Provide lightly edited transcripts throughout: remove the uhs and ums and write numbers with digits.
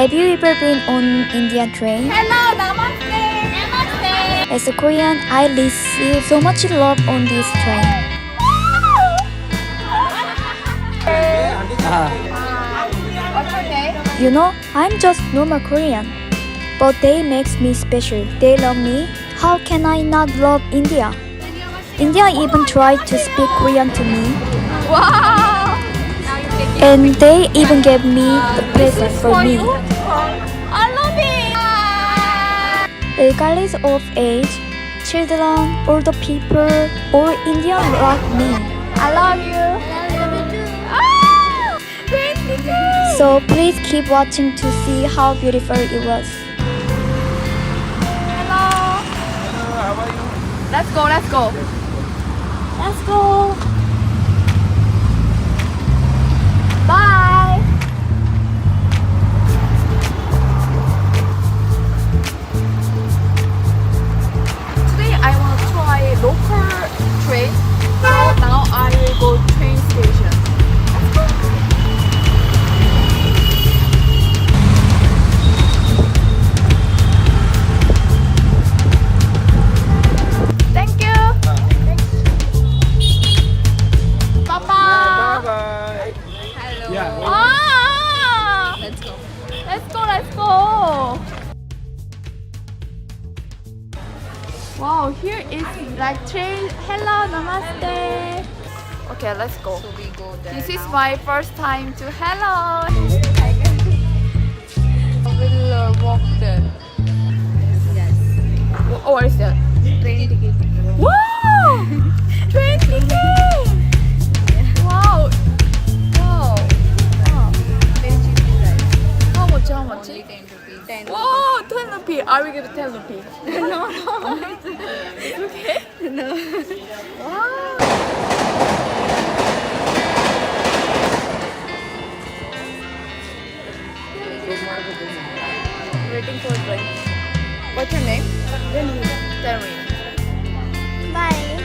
Have you ever been on Indian train? Hello, namaste. Namaste. As a Korean, I receive so much love on this train. What's your name? You know, I'm just normal Korean. But they makes me special. They love me. How can I not love India? India even tried to speak Korean to me. Wow. Now you take it. And they even gave me the present for me. I love it. Regardless of age, children, older people, all Indian love me. I love you. Ah, 22. So please keep watching to see how beautiful it was. Hello. How are you? Let's go. Let's go. Let's go! Bye. Today I want to try local train. So now I will go train station. Let's go. Thank you. Bye bye. Bye. Hello. Yeah. Ah! Let's go. Let's go, let's go. Wow, here is like train. Hello, namaste. Okay, let's go. So we go there. This is my first time to hello. We'll walk there. Yes. Oh, what is that? Train ticket. Wow! Train ticket! Wow! Wow! Wow. Very cheap price. How much? How much? Only 10 rupees. 10 Wow, 10 rupee. I will give it 10 rupee. No, no. It's okay? No. Wow! Waiting for train. What's your name? Terry. Bye!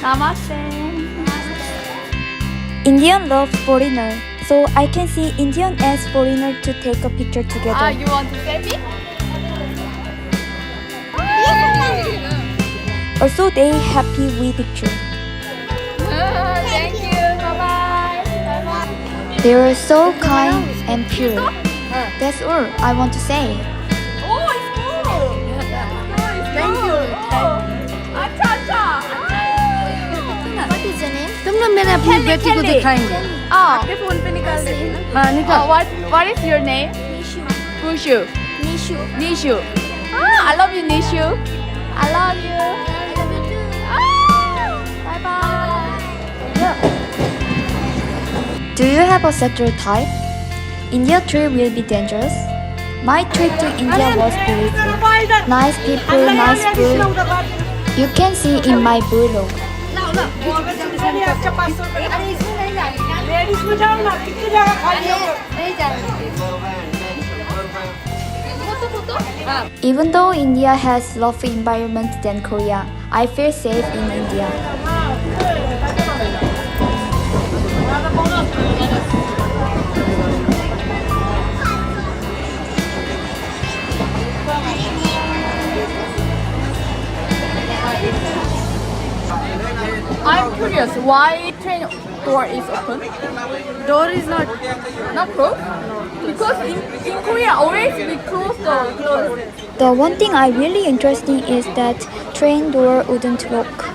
Namaste. Indian loves foreigner, so I can see Indian as foreigner to take a picture together. Ah, you want to selfie? Also, they happy with picture. Thank you. Bye bye. Bye bye. They are so kind and pure. That's all I want to say. Oh, it's cool. Thank you. अच्छा अच्छा. What is your name? तुम लोग मेरे अपनी बेटी को दिखाएंगे Oh. आपके फोन पे निकाल देंगे ना हाँ Oh, निकाल what is your name? Nishu. Bushu. Nishu. Nishu. Ah, I love you, Nishu. I love you. Ah, bye bye. Do you have a stereotype? India trip will be dangerous. My trip to India was beautiful. Nice people, nice food. You can see in my vlog. Even though India has rougher environment than Korea, I feel safe in India. I'm curious, why train door is open? Door is not Not closed? Because in Korea always we close the close. The one thing I really interesting is that train door wouldn't lock.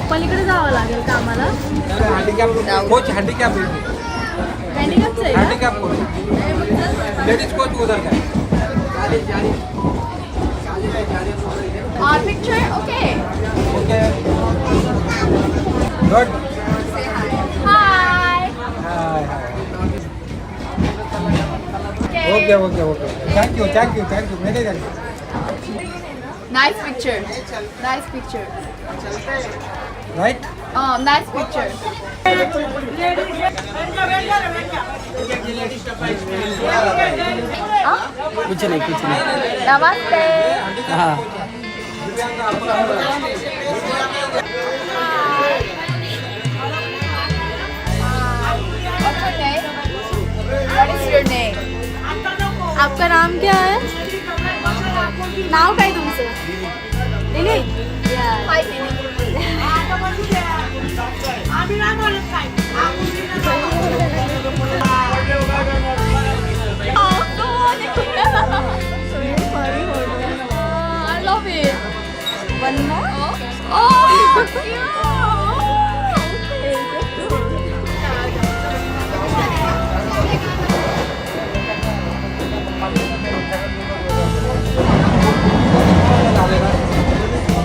पलीकडे जावं लागेल का आम्हाला? Coach handicap हँडिकॅपचं आहे का? Handicap coach ladies coach उधर का Picture? Okay. Okay good Hi. Hi Okay. Okay okay okay thank you thank you thank you मेरे thank you Nice picture. Nice picture. Right Oh, nice picture. Huh? कुछ नहीं कुछ नहीं Namaste. हाँ What's your name? What is your name? आपका नाम क्या है? नाव काय तुमचं? दिली? Hi, Dini. Oh, so I love it. One more? Oh, cute.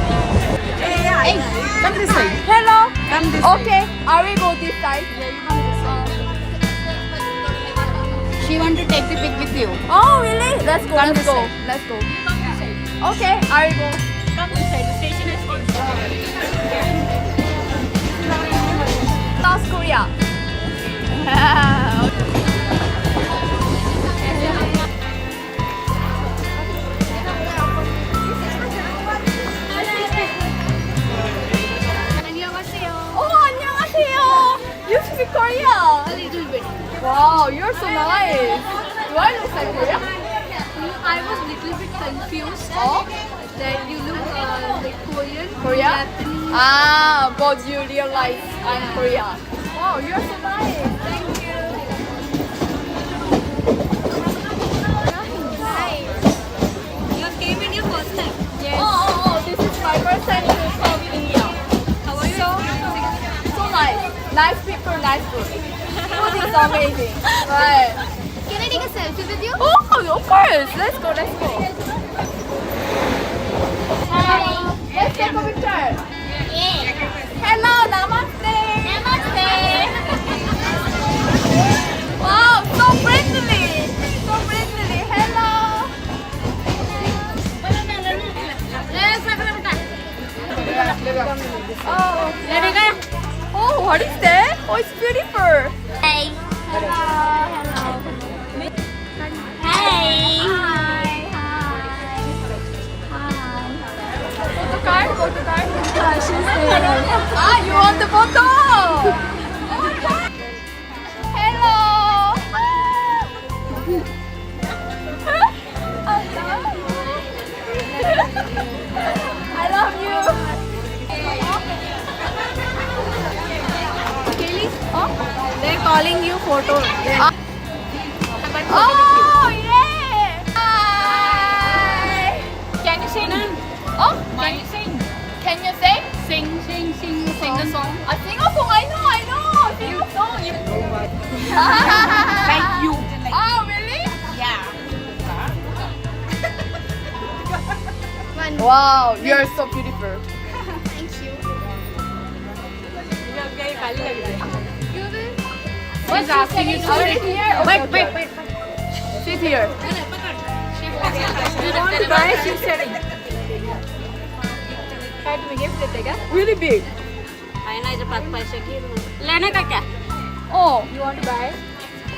Hey, come this side. Hello. Come this side. Okay, I will go this side. She want to take the pic with you. Oh, really? Let's go. Come Let's this go. side. Let's go. Okay, I will go. Come this side. The station is South Korea. Oh, 안녕하세요. You speak Korean? A little bit. Wow, you're so nice. Do I look like Korea? I was little bit confused Oh, that you look like Korean, Korea? Japanese. Ah, but you realize I'm Korean. Wow, you're so nice. Thank you. You came in your first time. Oh, this is my first time to come in India. How are you? So nice. Nice people, nice food. Food is amazing. Right. Can I take a selfie with you? Oh, of course. Let's go, let's go. Hi. Let's take a picture. Hello, namaste. Namaste. Wow, so friendly. So friendly. Hello. Oh, what is that? Oh, it's beautiful. Hey. Hello. Hey. Photo card? Photo card? Ah, you want the photo? Oh my god. Hello. I love you. Kelly, Oh, they're calling you photo. oh yeah. Hi. Can you sing? Oh, can you sing? Can you sing? Sing the song. Sing a song. I know. Sing a song. Like you. Oh, really? Yeah. Wow, you're so beautiful. Thank you. What's asking you to sit here? Okay, wait. Sit here. You want to buy? She's sitting. Really big. लेने का क्या? Oh, you want to buy?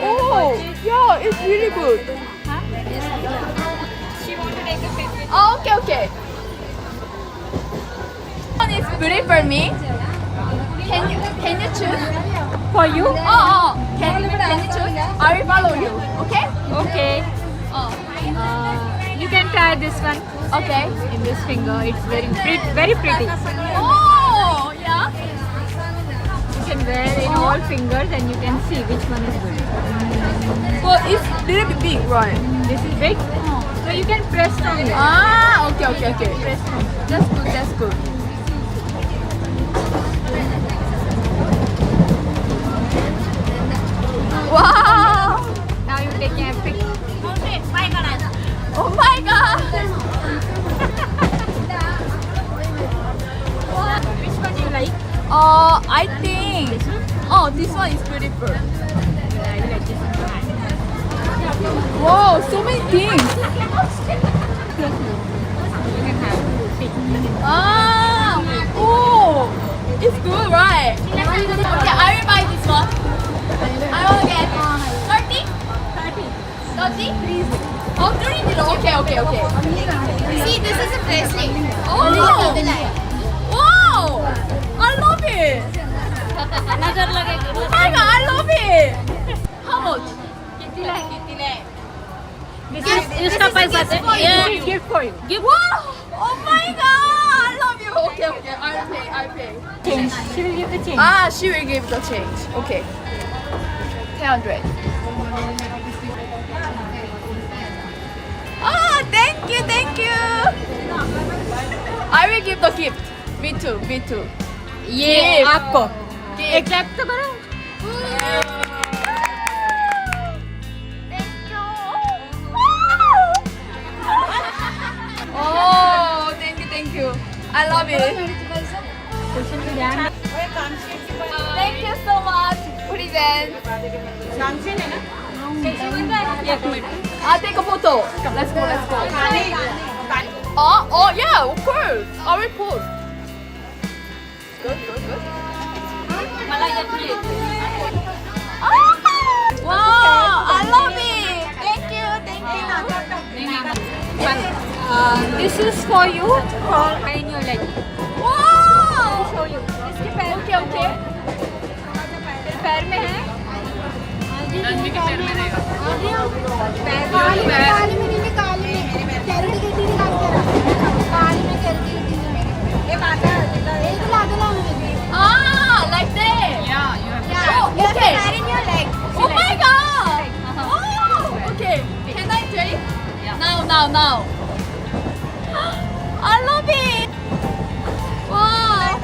Oh, yeah, it's really good. She want to take a picture. Oh, okay. One is good for me. Can you choose? For you? Oh, can you choose? I will follow you. Okay? Okay. Oh, You can try this one okay. in this finger. It's very pretty. Oh, yeah. You can wear in all fingers and you can see which one is good. But it's little bit big, right? This is big. So you can press from here. Ah, okay. Press from here. That's good. Wow! Now you take a pic. Oh my god! Which one you like? I think. Oh, this one is beautiful. I like this one. Wow, so many things. You can have pic. Ah, oh, it's good, right? Okay, I will buy this one. I will get 30. 30? Please. Oh, $3. Okay. See, this is a bracelet. Oh, wow! I love it. Oh my god, I love it. How much? This is इसका पैसा है gift for you. Give. Wow! Oh my god, I love you. Okay, I'll pay. Change. She will give the change. Ah, she will give the change. Okay. 300. Ah, thank you. I will give the gift. Me too. ये आपको Gift. एक clap तो करो. Thank you. Oh, thank you. I love it. Thank you so much. Present. I'll take a photo. Let's go. Oh yeah, of course. I will post. Good. Wow, I love it. Thank you. This is for you. In your leg. Wow. Show you. इसके पैर Okay. पैर में है. Ah, like that. Oh, okay. Oh my god. Oh, okay. Can I drink? Now. I love it. Wow.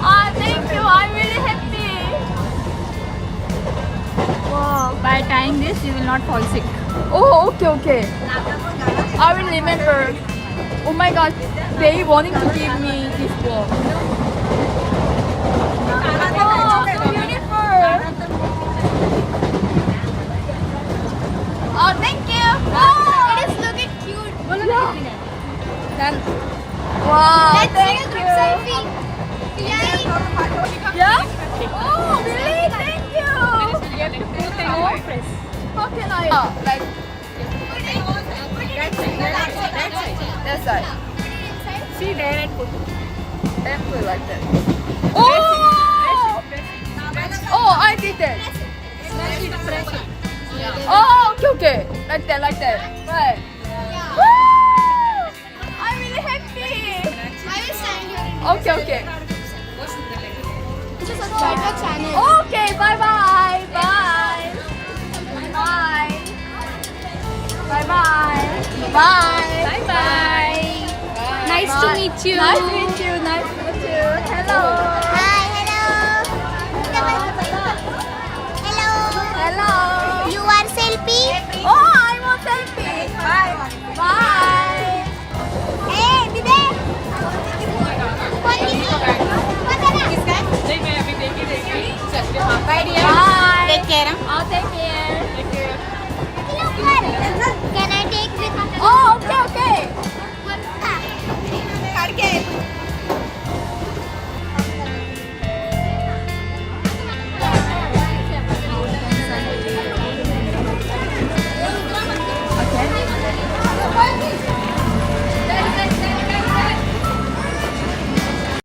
Ah, thank you. I'm really happy. Wow. By tying this, you will not fall sick. Oh, okay. I will remember. Oh my god, they wanting to give me this watch. Oh, so beautiful. Oh, thank you. Oh, It is looking cute. then, wow, Let's thank take a group you. selfie. Yay. Yeah? Oh, really? Thank you. How can I? Like, that's right. See there and put. And put like that. Oh! Oh, I did that. Oh, okay. Like that. Right. Woo! I'm really happy. I will stand here. Okay. Subscribe our channel. Okay, bye. Nice to meet you. Nice to meet you. Hello. Hi, hello. You are selfie? Oh, I want selfie. Bye. Hey, Dide. Bye. Take care. Oh, take care. Can I take with? Oh, okay. Karke.